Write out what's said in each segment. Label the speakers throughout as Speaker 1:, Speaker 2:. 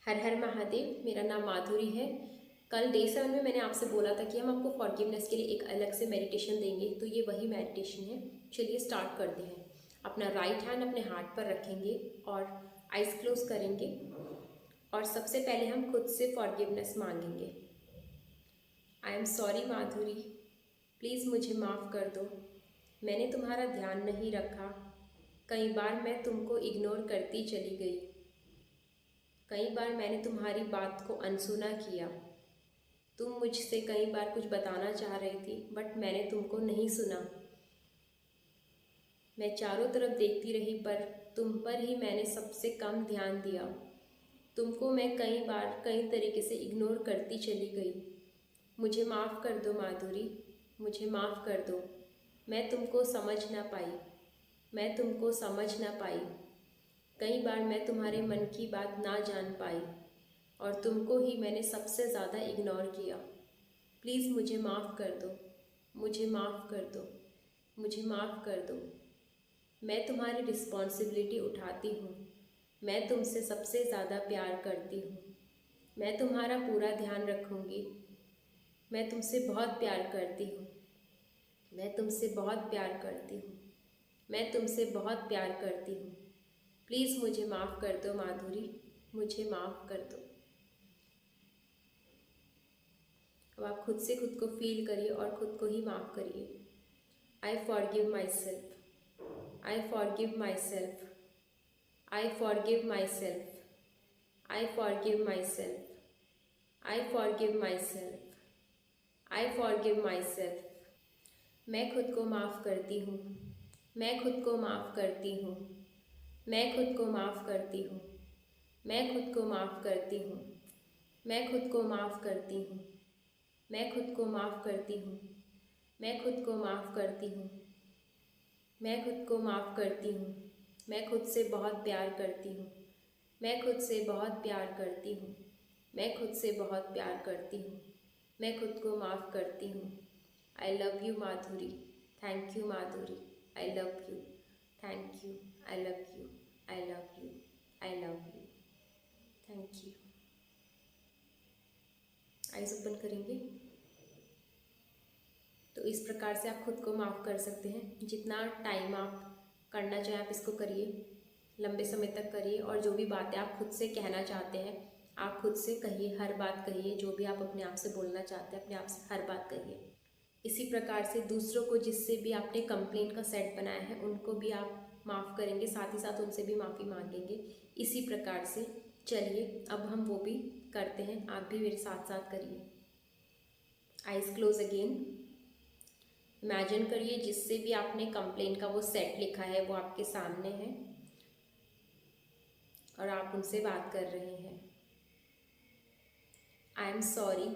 Speaker 1: हर हर महादेव। मेरा नाम माधुरी है। कल डे 7 में मैंने आपसे बोला था कि हम आपको फॉरगिवनेस के लिए एक अलग से मेडिटेशन देंगे, तो ये वही मेडिटेशन है। चलिए स्टार्ट करते हैं। अपना राइट हैंड अपने हार्ट पर रखेंगे और आइज़ क्लोज करेंगे और सबसे पहले हम खुद से फॉरगिवनेस मांगेंगे। I am sorry Madhuri, please मुझे माफ़ कर दो। मैंने तुम्हारा ध्यान नहीं रखा। कई बार मैं तुमको इग्नोर करती चली गई। कई बार मैंने तुम्हारी बात को अनसुना किया। तुम मुझसे कई बार कुछ बताना चाह रही थी, बट मैंने तुमको नहीं सुना। मैं चारों तरफ देखती रही, पर तुम पर ही मैंने सबसे कम ध्यान दिया। तुमको मैं कई बार कई तरीके से इग्नोर करती चली गई। मुझे माफ़ कर दो माधुरी, मुझे माफ़ कर दो। मैं तुमको समझ ना पाई, मैं तुमको समझ ना पाई। कई बार मैं तुम्हारे मन की बात ना जान पाई और तुमको ही मैंने सबसे ज़्यादा इग्नोर किया। प्लीज़ मुझे माफ़ कर दो, मुझे माफ़ कर दो, मुझे माफ़ कर दो। मैं तुम्हारी रिस्पॉन्सिबिलिटी उठाती हूँ। मैं तुमसे सबसे ज़्यादा प्यार करती हूँ। मैं तुम्हारा पूरा ध्यान रखूँगी। मैं तुमसे बहुत प्यार करती हूँ। मैं तुमसे बहुत प्यार करती हूँ। मैं तुमसे बहुत प्यार करती हूँ। प्लीज़ मुझे माफ़ कर दो माधुरी, मुझे माफ़ कर दो। अब आप खुद से खुद को फील करिए और खुद को ही माफ़ करिए। I forgive my self, I forgive myself. I forgive myself. I forgive myself. I forgive myself. I forgive myself. मैं खुद को माफ़ करती हूँ। मैं खुद को माफ़ करती हूँ। मैं खुद को माफ़ करती हूँ। मैं खुद को माफ़ करती हूँ। मैं खुद को माफ़ करती हूँ। मैं खुद को माफ़ करती हूँ। मैं खुद को माफ़ करती हूँ। मैं खुद को माफ़ करती हूँ। मैं खुद से बहुत प्यार करती हूँ। मैं खुद से बहुत प्यार करती हूँ। मैं खुद से बहुत प्यार करती हूँ। मैं खुद को माफ़ करती हूँ। I love you Madhuri. Thank you Madhuri. I love you. Thank you. I love you. I love you. I love you. Thank you. Eyes open करेंगे। तो इस प्रकार से आप खुद को माफ़ कर सकते हैं। जितना टाइम आप करना चाहें आप इसको करिए, लंबे समय तक करिए। और जो भी बातें आप खुद से कहना चाहते हैं आप खुद से कहिए, हर बात कहिए। जो भी आप अपने आप से बोलना चाहते हैं अपने आप से हर बात कहिए। इसी प्रकार से दूसरों को जिससे भी आपने कंप्लेंट का सेट बनाया है उनको भी आप माफ़ करेंगे, साथ ही साथ उनसे भी माफ़ी मांगेंगे। इसी प्रकार से चलिए अब हम वो भी करते हैं। आप भी मेरे साथ साथ करिए। Eyes close again. इमेजिन करिए जिससे भी आपने कंप्लेंट का वो सेट लिखा है वो आपके सामने है और आप उनसे बात कर रहे हैं। आई एम सॉरी,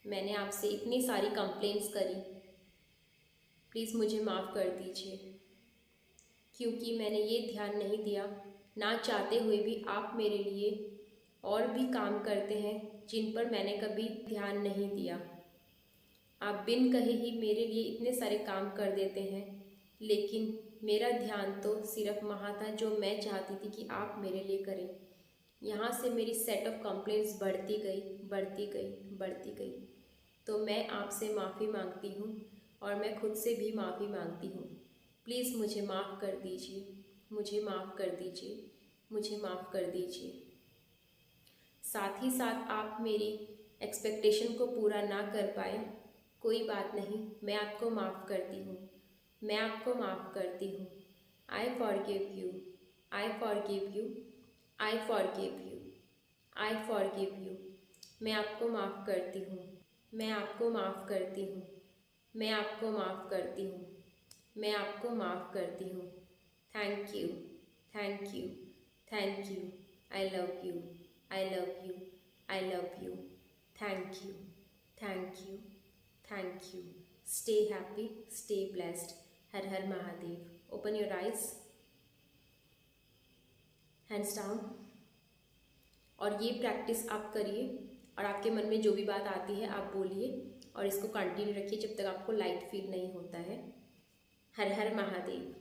Speaker 1: मैंने आपसे इतनी सारी कंप्लेंट्स करी, प्लीज़ मुझे माफ़ कर दीजिए। क्योंकि मैंने ये ध्यान नहीं दिया, ना चाहते हुए भी आप मेरे लिए और भी काम करते हैं जिन पर मैंने कभी ध्यान नहीं दिया। आप बिन कहे ही मेरे लिए इतने सारे काम कर देते हैं, लेकिन मेरा ध्यान तो सिर्फ वहाँ था जो मैं चाहती थी कि आप मेरे लिए करें। यहाँ से मेरी सेट ऑफ कंप्लेंट्स बढ़ती गई, बढ़ती गई, बढ़ती गई। तो मैं आपसे माफ़ी मांगती हूँ और मैं खुद से भी माफ़ी मांगती हूँ। प्लीज़ मुझे माफ़ कर दीजिए, मुझे माफ़ कर दीजिए, मुझे माफ़ कर दीजिए। साथ ही साथ आप मेरी एक्सपेक्टेशन को पूरा ना कर पाए, कोई बात नहीं, मैं आपको माफ़ करती हूँ। मैं आपको माफ़ करती हूँ। I forgive you. I forgive you. I forgive you. I forgive you. मैं आपको माफ़ करती हूँ। मैं आपको माफ़ करती हूँ। मैं आपको माफ़ करती हूँ। मैं आपको माफ़ करती हूँ। Thank you. Thank you. Thank you. I love you. I love you. I love you. Thank you. Thank you. Thank you. Stay happy, stay blessed. Her her Mahadev. Open your eyes, hands down. और ये practice आप करिए और आपके मन में जो भी बात आती है आप बोलिए और इसको कंटिन्यू रखिए जब तक आपको लाइट फील नहीं होता है। हर हर महादेव।